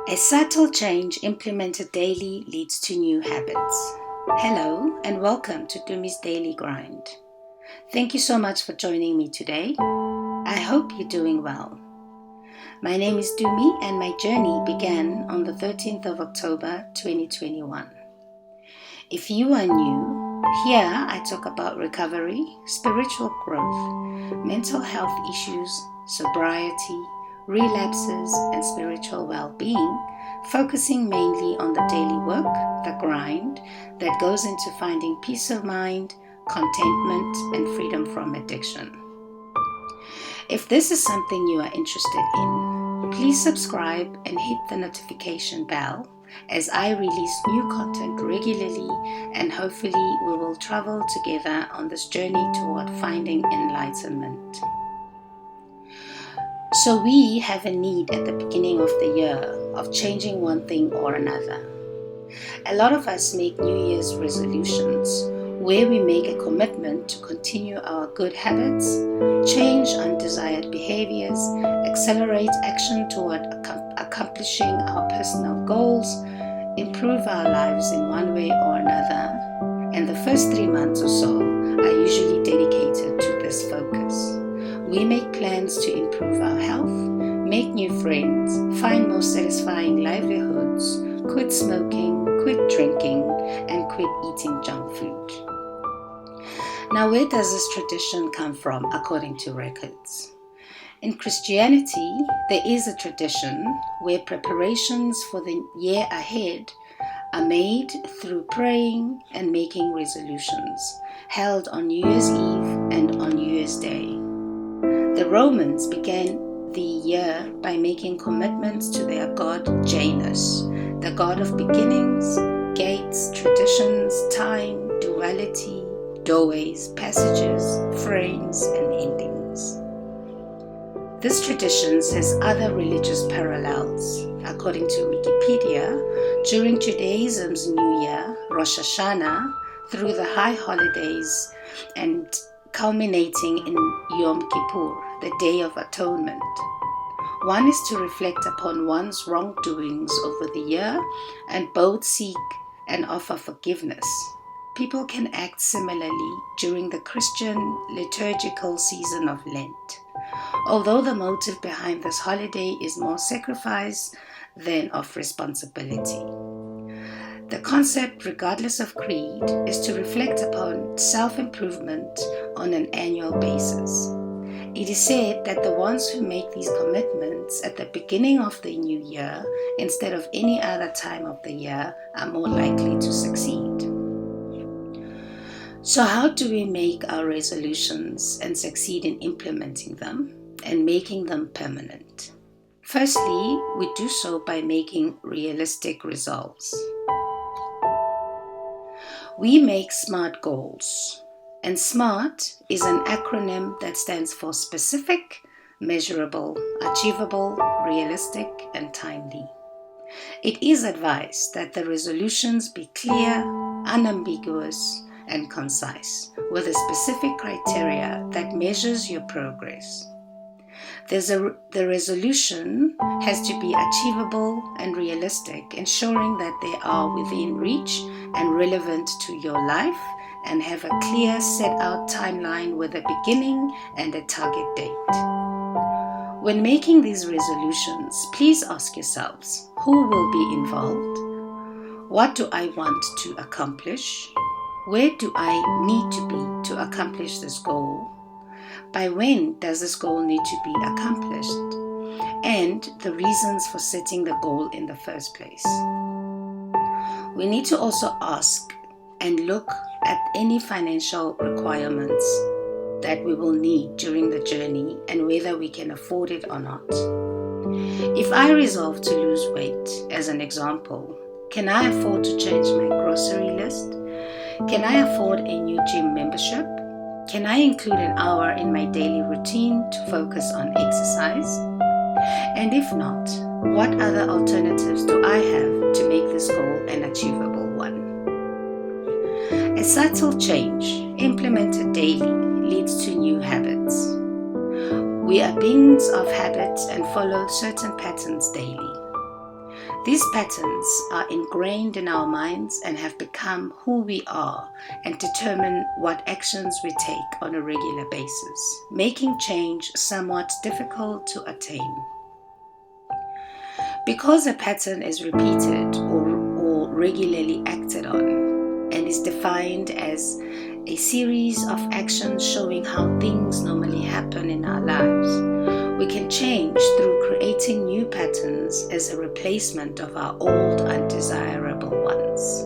A subtle change implemented daily leads to new habits. Hello and welcome to Dumi's Daily Grind. Thank you so much for joining me today. I hope you're doing well. My name is Dumi and my journey began on the 13th of October 2021. If you are new, here I talk about recovery, spiritual growth, mental health issues, sobriety, relapses, and spiritual well-being, focusing mainly on the daily work, the grind, that goes into finding peace of mind, contentment, and freedom from addiction. If this is something you are interested in, please subscribe and hit the notification bell as I release new content regularly, and hopefully we will travel together on this journey toward finding enlightenment. So we have a need at the beginning of the year of changing one thing or another. A lot of us make New Year's resolutions where we make a commitment to continue our good habits, change undesired behaviors, accelerate action toward accomplishing our personal goals, improve our lives in one way or another. And the first 3 months or so are usually dedicated to this focus. We make plans to improve our health, make new friends, find more satisfying livelihoods, quit smoking, quit drinking, and quit eating junk food. Now, where does this tradition come from according to records? In Christianity, there is a tradition where preparations for the year ahead are made through praying and making resolutions, held on New Year's Eve and on New Year's Day. The Romans began the year by making commitments to their god Janus, the god of beginnings, gates, traditions, time, duality, doorways, passages, frames, and endings. This tradition has other religious parallels. According to Wikipedia, during Judaism's New Year, Rosh Hashanah, through the high holidays and culminating in Yom Kippur, the Day of Atonement, one is to reflect upon one's wrongdoings over the year and both seek and offer forgiveness. People can act similarly during the Christian liturgical season of Lent, although the motive behind this holiday is more sacrifice than of responsibility. The concept, regardless of creed, is to reflect upon self-improvement on an annual basis. It is said that the ones who make these commitments at the beginning of the new year instead of any other time of the year are more likely to succeed. So how do we make our resolutions and succeed in implementing them and making them permanent? Firstly, we do so by making realistic resolves. We make SMART goals, and SMART is an acronym that stands for specific, measurable, achievable, realistic, and timely. It is advised that the resolutions be clear, unambiguous, and concise, with a specific criteria that measures your progress. The resolution has to be achievable and realistic, ensuring that they are within reach and relevant to your life and have a clear set out timeline with a beginning and a target date. When making these resolutions, please ask yourselves, who will be involved? What do I want to accomplish? Where do I need to be to accomplish this goal? By when does this goal need to be accomplished? And the reasons for setting the goal in the first place. We need to also ask and look at any financial requirements that we will need during the journey and whether we can afford it or not. If I resolve to lose weight, as an example, can I afford to change my grocery list? Can I afford a new gym membership? Can I include an hour in my daily routine to focus on exercise? And if not, what other alternatives do I have to make this goal an achievable one? A subtle change implemented daily leads to new habits. We are beings of habit and follow certain patterns daily. These patterns are ingrained in our minds and have become who we are and determine what actions we take on a regular basis, making change somewhat difficult to attain. Because a pattern is repeated or regularly acted on and is defined as a series of actions showing how things normally happen in our lives, we can change through creating new patterns as a replacement of our old undesirable ones.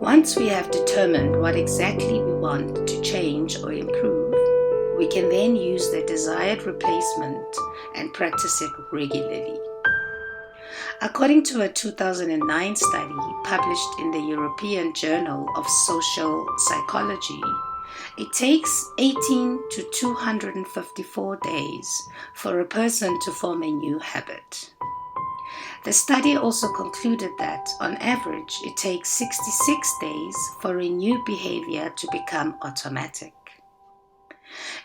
Once we have determined what exactly we want to change or improve, we can then use the desired replacement and practice it regularly. According to a 2009 study published in the European Journal of Social Psychology, it takes 18 to 254 days for a person to form a new habit. The study also concluded that, on average, it takes 66 days for a new behavior to become automatic.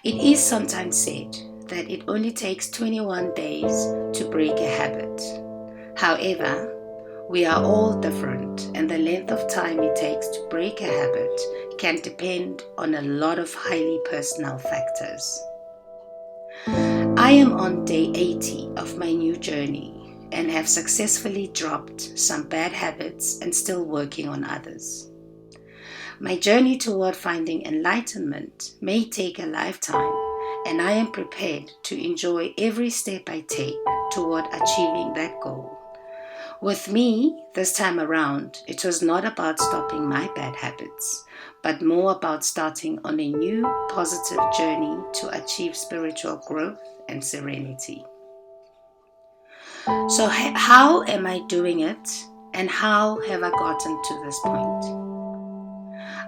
It is sometimes said that it only takes 21 days to break a habit. However, we are all different, and the length of time it takes to break a habit can depend on a lot of highly personal factors. I am on day 80 of my new journey and have successfully dropped some bad habits and still working on others. My journey toward finding enlightenment may take a lifetime, and I am prepared to enjoy every step I take toward achieving that goal. With me, this time around, it was not about stopping my bad habits, but more about starting on a new, positive journey to achieve spiritual growth and serenity. So how am I doing it, and how have I gotten to this point?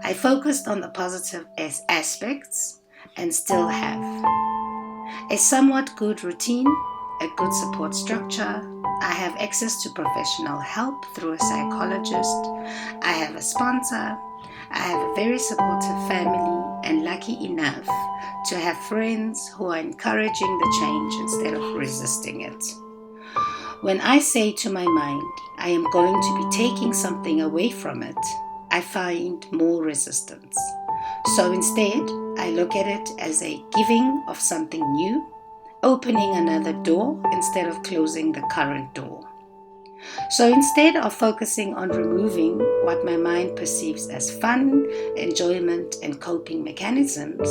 I focused on the positive aspects and still have. A somewhat good routine, a good support structure. I have access to professional help through a psychologist. I have a sponsor. I have a very supportive family, and lucky enough to have friends who are encouraging the change instead of resisting it. When I say to my mind, I am going to be taking something away from it, I find more resistance. So instead, I look at it as a giving of something new, opening another door instead of closing the current door. So instead of focusing on removing what my mind perceives as fun, enjoyment, and coping mechanisms,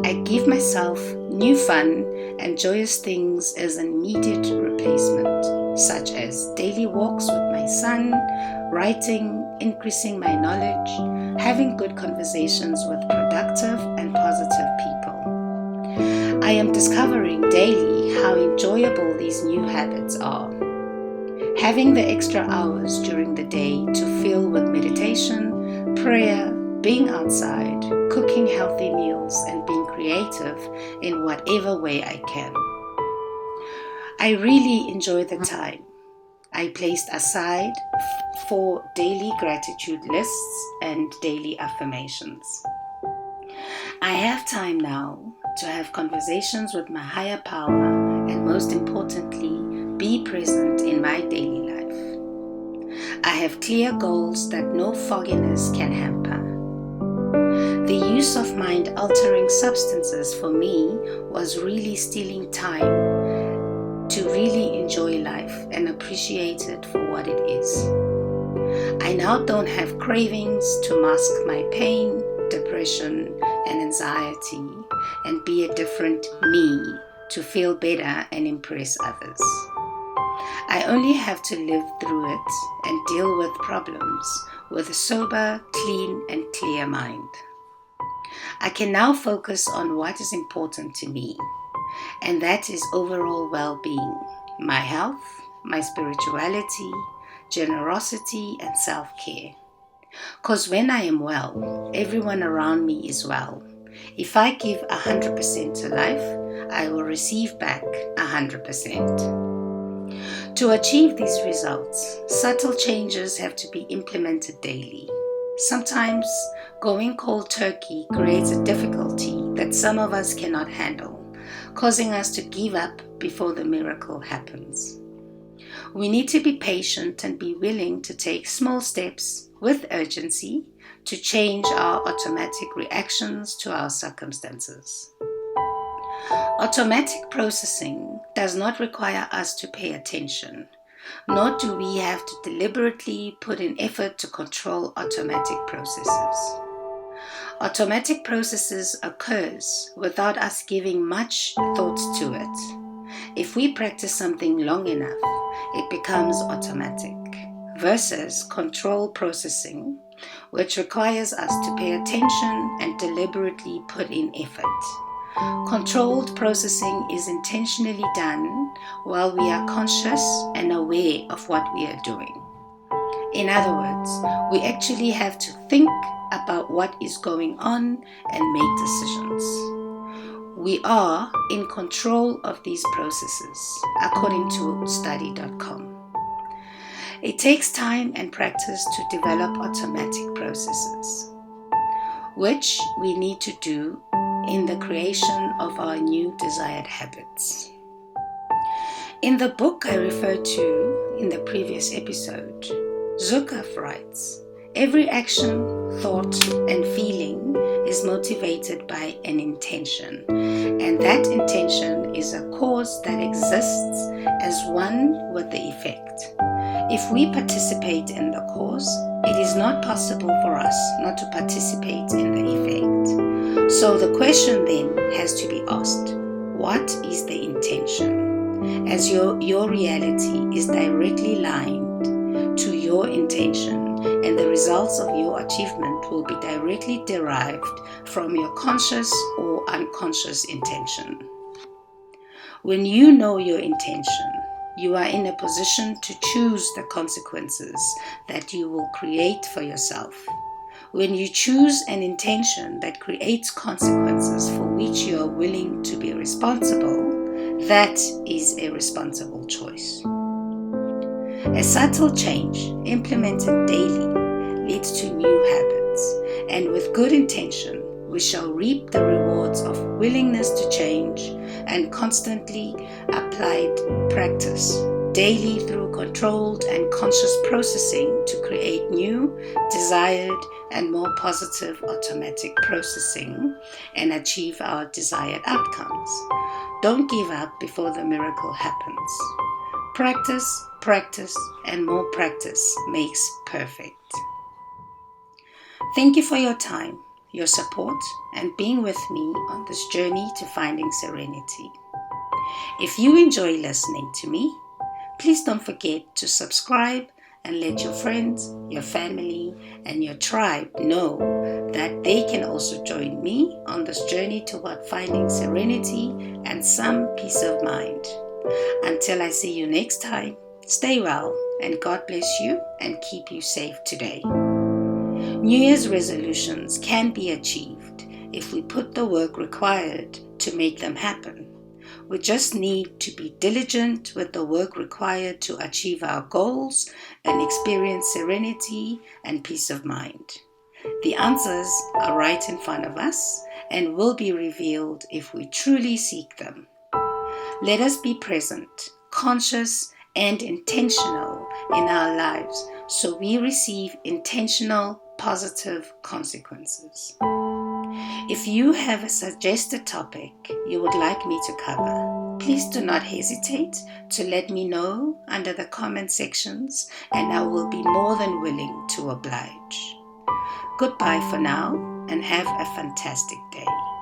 I give myself new fun and joyous things as an immediate replacement, such as daily walks with my son, writing, increasing my knowledge, having good conversations with productive and positive people. I am discovering daily how enjoyable these new habits are. Having the extra hours during the day to fill with meditation, prayer, being outside, cooking healthy meals, and being creative in whatever way I can. I really enjoy the time I placed aside for daily gratitude lists and daily affirmations. I have time now to have conversations with my higher power and, most importantly, be present in my daily life. I have clear goals that no fogginess can hamper. The use of mind-altering substances for me was really stealing time to really enjoy life and appreciate it for what it is. I now don't have cravings to mask my pain, depression, and anxiety and be a different me to feel better and impress others. I only have to live through it and deal with problems with a sober, clean, and clear mind. I can now focus on what is important to me, and that is overall well-being, my health, my spirituality, generosity, and self-care. Because when I am well, everyone around me is well. If I give 100% to life, I will receive back 100%. To achieve these results, subtle changes have to be implemented daily. Sometimes going cold turkey creates a difficulty that some of us cannot handle, causing us to give up before the miracle happens. We need to be patient and be willing to take small steps with urgency to change our automatic reactions to our circumstances. Automatic processing does not require us to pay attention, nor do we have to deliberately put in effort to control automatic processes. Automatic processes occurs without us giving much thought to it. If we practice something long enough, it becomes automatic, versus control processing, which requires us to pay attention and deliberately put in effort. Controlled processing is intentionally done while we are conscious and aware of what we are doing. In other words, we actually have to think about what is going on and make decisions. We are in control of these processes, according to study.com. It takes time and practice to develop automatic processes, which we need to do in the creation of our new desired habits. In the book I referred to in the previous episode, Zukav writes, every action, thought, and feeling is motivated by an intention, and that intention is a cause that exists as one with the effect. If we participate in the cause, it is not possible for us not to participate in the effect. So the question then has to be asked, what is the intention? As your reality is directly lined to your intention, and the results of your achievement will be directly derived from your conscious or unconscious intention. When you know your intention, you are in a position to choose the consequences that you will create for yourself. When you choose an intention that creates consequences for which you are willing to be responsible, that is a responsible choice. A subtle change implemented daily leads to new habits, and with good intention, we shall reap the rewards of willingness to change and constantly applied practice, daily through controlled and conscious processing to create new, desired, and more positive automatic processing and achieve our desired outcomes. Don't give up before the miracle happens. Practice, practice, and more practice makes perfect. Thank you for your time, your support, and being with me on this journey to finding serenity. If you enjoy listening to me, please don't forget to subscribe and let your friends, your family, and your tribe know that they can also join me on this journey toward finding serenity and some peace of mind. Until I see you next time, stay well and God bless you and keep you safe today. New Year's resolutions can be achieved if we put the work required to make them happen. We just need to be diligent with the work required to achieve our goals and experience serenity and peace of mind. The answers are right in front of us and will be revealed if we truly seek them. Let us be present, conscious, and intentional in our lives so we receive intentional, positive consequences. If you have a suggested topic you would like me to cover, please do not hesitate to let me know under the comment sections, and I will be more than willing to oblige. Goodbye for now and have a fantastic day.